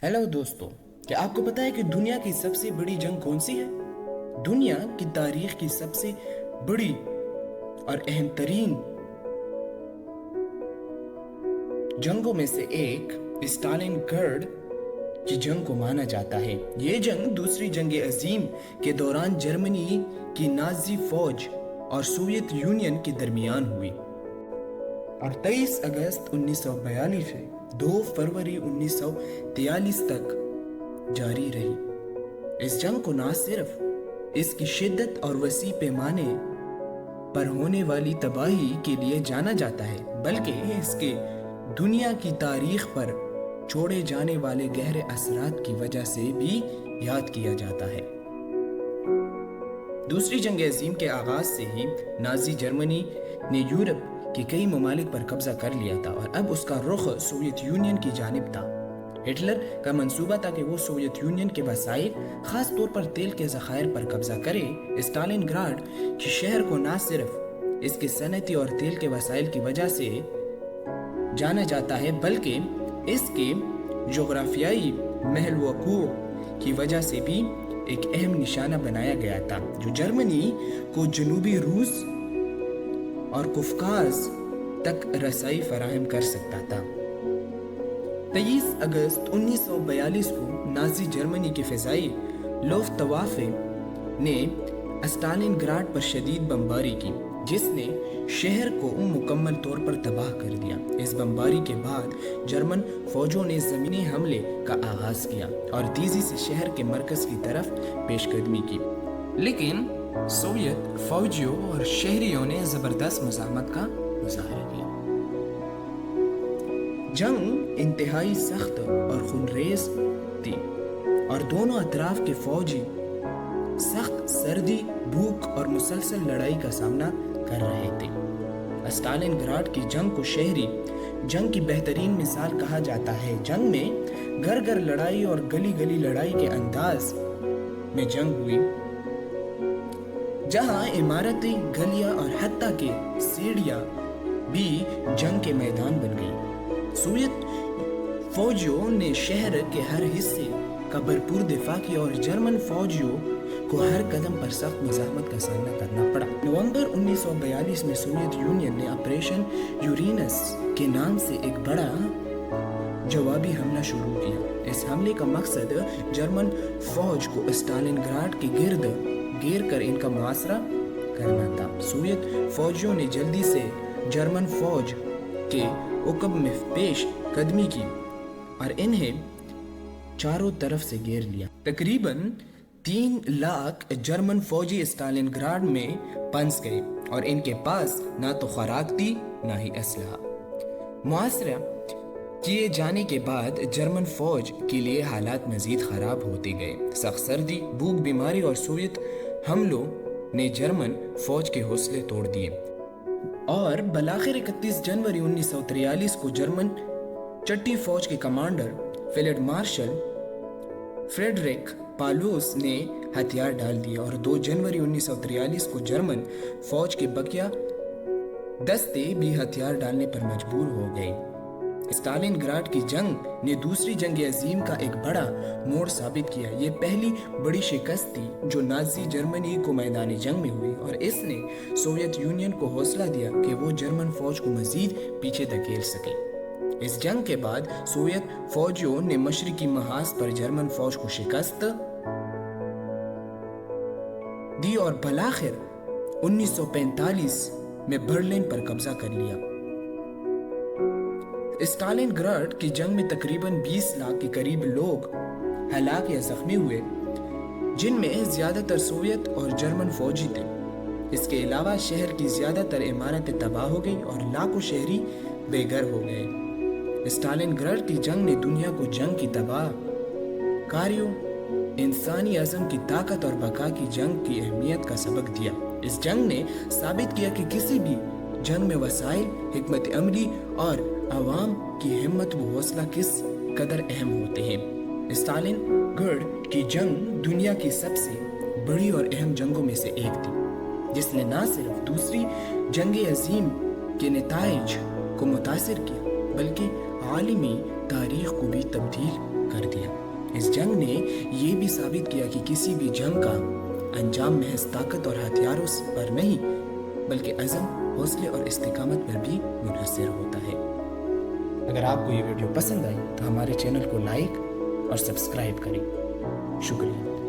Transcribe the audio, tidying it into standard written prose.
Hello दोस्तों, क्या आपको पता है कि दुनिया की सबसे बड़ी जंग कौन सी है? दुनिया की तारीख की सबसे बड़ी और अहम तरीन जंगों में से एक स्टालिनग्राड की जंग को माना जाता है। ये जंग दूसरी जंग अजीम के दौरान जर्मनी की नाजी फौज और सोवियत यूनियन के दरमियान हुई और 23 अगस्त 1942 से 2 फरवरी 1943 तक जारी रही। इस जंग को न सिर्फ इसकी शिद्दत और वसी पैमाने पर होने वाली तबाही के लिए जाना जाता है, बल्कि इसके दुनिया की तारीख पर छोड़े जाने वाले गहरे असरात की वजह से भी याद किया जाता है। दूसरी जंग अजीम के आगाज से ही नाजी जर्मनी ने यूरोप के कई ममालिक पर कब्जा कर लिया था और अब उसका रुख सोवियत यूनियन की जानिब था। हिटलर का मंसूबा था कि वो सोवियत यूनियन के वसाइल, खास तौर पर तेल के ज़खायर पर कब्जा करे। स्टालिनग्राड के शहर को न सिर्फ इसके सनती और तेल के वसाइल की वजह से जाना जाता है, बल्कि इसके जोग्राफियाई महल वकूअ की वजह से भी एक अहम निशाना बनाया गया था, जो जर्मनी को जनूबी रूस और कुफकाज तक रसाई फराहम कर सकता था। 23 अगस्त 1942 को नाजी जर्मनी के फ़िज़ाई लुफ्तवाफ़े ने स्टालिनग्राड पर शदीद बमबारी की, जिसने शहर को मुकम्मल तौर पर तबाह कर दिया। इस बमबारी के बाद जर्मन फौजों ने ज़मीनी हमले का आगाज़ किया और तेज़ी से शहर के मरकज़ की तरफ पेशकदमी की, लेकिन सोवियत फौजियों और शहरियों ने ज़बरदस्त मुज़ाहमत का मुजाहरा किया। जंग इंतहाई सख्त और खूनरेज़ थी और दोनों अतराफ के फौजी सख्त सर्दी, भूख और मुसलसल लड़ाई का सामना कर रहे थे। स्टालिनग्राड की जंग को शहरी जंग की बेहतरीन मिसाल कहा जाता है। जंग में घर घर लड़ाई और गली गली लड़ाई के अंदाज में जंग हुई, जहां इमारतें, गलियां और हत्ता के सीढ़ियां भी जंग के मैदान बन गई। सोवियत फौजियों ने शहर के हर हिस्से का भरपूर दिफा किया और जर्मन फौजियों को हर कदम पर सख्त मुज़ाहमत का सामना करना पड़ा। नवंबर 1942 में सोवियत यूनियन ने ऑपरेशन यूरेनस के नाम से एक बड़ा जवाबी हमला शुरू किया। इस हमले का मकसद जर्मन फौज को स्टालिनग्राड के गिर्द घेर कर इनका मुआसरा करना था। सोवियत फौजियों ने जल्दी से जर्मन फौज के उकब में पेश कदमी की और इन्हें चारों तरफ से घेर लिया। तकरीबन 3 लाख जर्मन फौजी स्टालिनग्राड में फंस गए और इनके पास ना तो खुराक थी ना ही असलहा। मुआसरा किए जाने के बाद जर्मन फौज के लिए हालात मजीद खराब होते गए। सख्त सर्दी, भूख, बीमारी और सोवियत हमलों ने जर्मन फौज के हौसले तोड़ दिए और बलाखिर 31 जनवरी 1943 को जर्मन छठी फौज के commander field marshal Friedrich Paulus ने हथियार डाल दिए और 2 जनवरी 1943 को जर्मन फौज के बकिया दस्ते भी हथियार डालने पर मजबूर हो गए। स्टालिनग्राड की जंग ने दूसरी जंग अजीम का एक बड़ा मोड़ साबित किया। ये पहली बड़ी शिकस्त थी जो नाजी जर्मनी को मैदानी जंग में हुई और इसने सोवियत यूनियन को हौसला दिया कि वो जर्मन फौज को मजीद पीछे धकेल सके। इस जंग के बाद सोवियत फौजियों ने मशरिकी महाज पर जर्मन फौज को शिकस्त दी और बलाखिर 1945 में बर्लिन पर कब्जा कर लिया। स्टालिनग्राड की जंग में तकरीबन 20 लाख के करीब लोग हलाक या जख्मी हुए, जिनमें ज्यादातर सोवियत और जर्मन फौजी थे। इसके अलावा शहर की ज्यादातर इमारतें तबाह हो गई और लाखों शहरी बेघर हो गए। स्टालिनग्राड की जंग ने दुनिया को जंग की तबाह कारियों, इंसानी अज़म की ताकत और बका की जंग की अहमियत का सबक दिया। इस जंग ने साबित किया कि किसी भी जंग में वसाइल, हिकमत अमली और अवाम की हिम्मत व हौसला किस कदर अहम होते हैं। स्टालिनग्राड की जंग दुनिया की सबसे बड़ी और अहम जंगों में से एक थी, जिसने न सिर्फ दूसरी जंग अजीम के नताइज को मुतासिर किया, बल्कि आलमी तारीख को भी तब्दील कर दिया। اس جنگ نے یہ بھی ثابت کیا کہ کسی بھی جنگ کا انجام محض طاقت اور ہتھیاروں پر نہیں بلکہ عزم، حوصلے اور استقامت پر بھی منحصر ہوتا ہے۔ اگر آپ کو یہ ویڈیو پسند آئی تو ہمارے چینل کو لائک اور سبسکرائب کریں۔ شکریہ۔